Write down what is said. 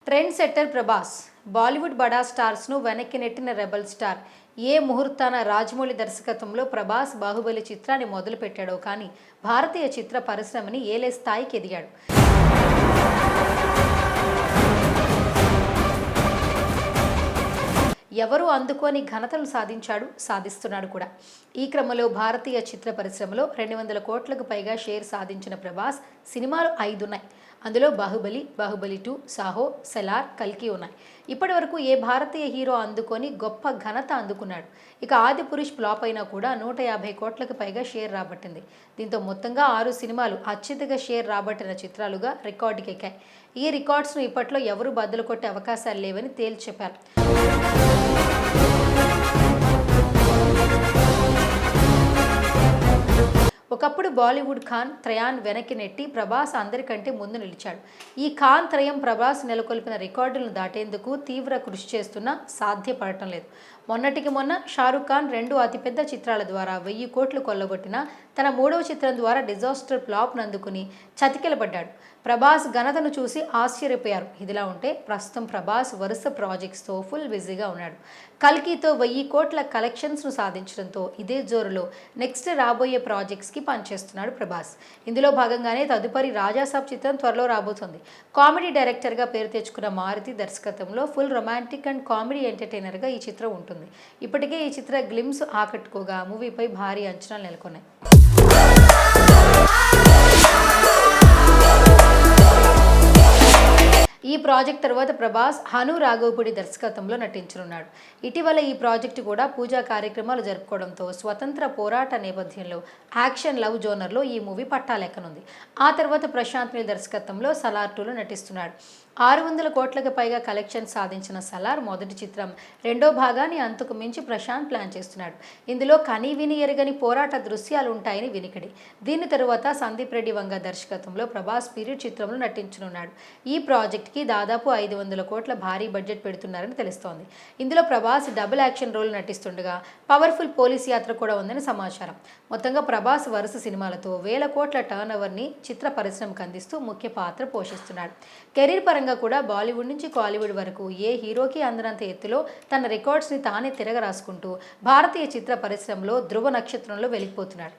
Trend setter Prabhas Bollywood బడా స్టార్స్ను వెనక్కి నెట్టిన rebel star. ఏ ముహూర్తాన రాజమౌళి దర్శకత్వంలో ప్రభాస్ బాహుబలి చిత్రాన్ని మొదలుపెట్టాడో కానీ భారతీయ చిత్ర పరిశ్రమని ఏలే స్థాయికి ఎదిగాడు. ఎవరు అందుకోని ఘనతలు సాధిస్తున్నాడు కూడా. ఈ క్రమంలో భారతీయ చిత్ర పరిశ్రమలో 200 కోట్లకు పైగా షేర్ సాధించిన ప్రభాస్ సినిమాలు 5 ఉన్నాయి. అందులో బాహుబలి, బాహుబలి 2, సాహో, సెలార్, కల్కి ఉన్నాయి. ఇప్పటి వరకు ఏ భారతీయ హీరో అందుకొని గొప్ప ఘనత అందుకున్నాడు. ఇక ఆది పురుష్ ఫ్లాప్ అయినా కూడా 150 కోట్లకు పైగా షేర్ రాబట్టింది. దీంతో మొత్తంగా 6 సినిమాలు అత్యధిక షేర్ రాబట్టిన చిత్రాలుగా రికార్డుకెక్కాయి. ఈ రికార్డ్స్ను ఇప్పట్లో ఎవరూ బద్దలు కొట్టే అవకాశాలు లేవని తేల్చి చెప్పారు. ఒకప్పుడు బాలీవుడ్ ఖాన్ త్రయాన్ వెనక్కి నెట్టి ప్రభాస్ అందరికంటే ముందు నిలిచాడు. ఈ ఖాన్ త్రయం ప్రభాస్ నెలకొల్పిన రికార్డులను దాటేందుకు తీవ్ర కృషి చేస్తున్నా సాధ్యపడటం లేదు. మొన్నటికి మొన్న షారుఖ్ ఖాన్ 2 అతిపెద్ద చిత్రాల ద్వారా 1000 కోట్లు కొల్లగొట్టిన తన 3వ చిత్రం ద్వారా డిజాస్టర్ ఫ్లాప్ను అందుకుని చతికిలబడ్డాడు. ప్రభాస్ ఘనతను చూసి ఆశ్చర్యపోయారు. ఇదిలా ఉంటే ప్రస్తుతం ప్రభాస్ వరుస ప్రాజెక్ట్స్తో ఫుల్ బిజీగా ఉన్నాడు. కల్కితో 1000 కోట్ల కలెక్షన్స్ను సాధించడంతో ఇదే జోరులో నెక్స్ట్ రాబోయే ప్రాజెక్ట్స్కి పనిచేస్తున్నాడు ప్రభాస్. ఇందులో భాగంగానే తదుపరి రాజాసాబ్ చిత్రం త్వరలో రాబోతోంది. కామెడీ డైరెక్టర్గా పేరు తెచ్చుకున్న మారుతి దర్శకత్వంలో ఫుల్ రొమాంటిక్ అండ్ కామెడీ ఎంటర్టైనర్గా ఈ చిత్రం ఉంటుంది. ఇప్పటికే ఈ చిత్ర గ్లిమ్స్ ఆకట్టుకోగా మూవీపై భారీ అంచనాలు నెలకొన్నాయి. ఈ ప్రాజెక్ట్ తర్వాత ప్రభాస్ హను రాఘవపూడి దర్శకత్వంలో నటించనున్నాడు. ఇటీవల ఈ ప్రాజెక్టు కూడా పూజా కార్యక్రమాలు జరుపుకోవడంతో స్వతంత్ర పోరాట నేపథ్యంలో యాక్షన్ లవ్ జోనర్లో ఈ మూవీ పట్టాలెక్కనుంది. ఆ తర్వాత ప్రశాంత్ నీల్ దర్శకత్వంలో సలార్ 2లో నటిస్తున్నాడు. 600 కోట్లకు పైగా కలెక్షన్ సాధించిన సలార్ మొదటి చిత్రం 2వ భాగాన్ని అంతకు మించి ప్రశాంత్ ప్లాన్ చేస్తున్నాడు. ఇందులో కనీ విని ఎరగని పోరాట దృశ్యాలు ఉంటాయని వినికిడి. దీని తరువాత సందీప్ రెడ్డి వంగ దర్శకత్వంలో ప్రభాస్ పీరియడ్ చిత్రంలో నటించనున్నాడు. ఈ ప్రాజెక్ట్కి దాదాపు 500 కోట్ల భారీ బడ్జెట్ పెడుతున్నారని తెలుస్తోంది. ఇందులో ప్రభాస్ డబుల్ యాక్షన్ రోల్ నటిస్తుండగా పవర్ఫుల్ పోలీస్ యాత్ర కూడా ఉందని సమాచారం. మొత్తంగా ప్రభాస్ వరుస సినిమాలతో 1000 కోట్ల టర్న్ ఓవర్ని చిత్ర పరిశ్రమకు అందిస్తూ ముఖ్య పాత్ర పోషిస్తున్నాడు. కెరీర్ పరంగా కూడా బాలీవుడ్ నుంచి కాలీవుడ్ వరకు ఏ హీరోకి అందనంత ఎత్తులో తన రికార్డ్స్ని తానే తిరగరాసుకుంటూ భారతీయ చిత్ర పరిశ్రమలో ధ్రువ నక్షత్రంలో వెలిగిపోతున్నాడు.